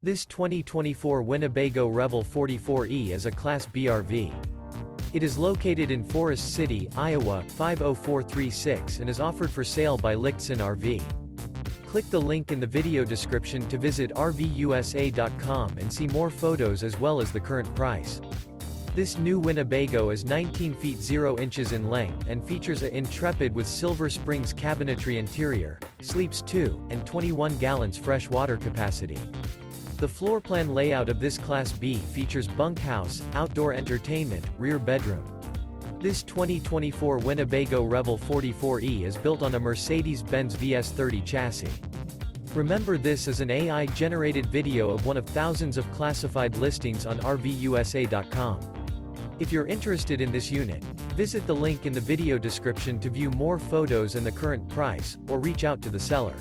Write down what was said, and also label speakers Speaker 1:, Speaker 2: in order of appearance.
Speaker 1: This 2024 Winnebago Revel 44E is a Class B RV. It is located in Forest City, Iowa, 50436 and is offered for sale by Lichtsinn RV. Click the link in the video description to visit RVUSA.com and see more photos as well as the current price. This new Winnebago is 19 feet 0 inches in length and features a Intrepid with Silver Springs Cabinetry interior, sleeps 2, and 21 gallons fresh water capacity. The floor plan layout of this Class B features bunkhouse, outdoor entertainment, rear bedroom. This 2024 Winnebago Revel 44E is built on a Mercedes-Benz VS30 chassis. Remember, this is an AI-generated video of one of thousands of classified listings on RVUSA.com. If you're interested in this unit, visit the link in the video description to view more photos and the current price, or reach out to the seller.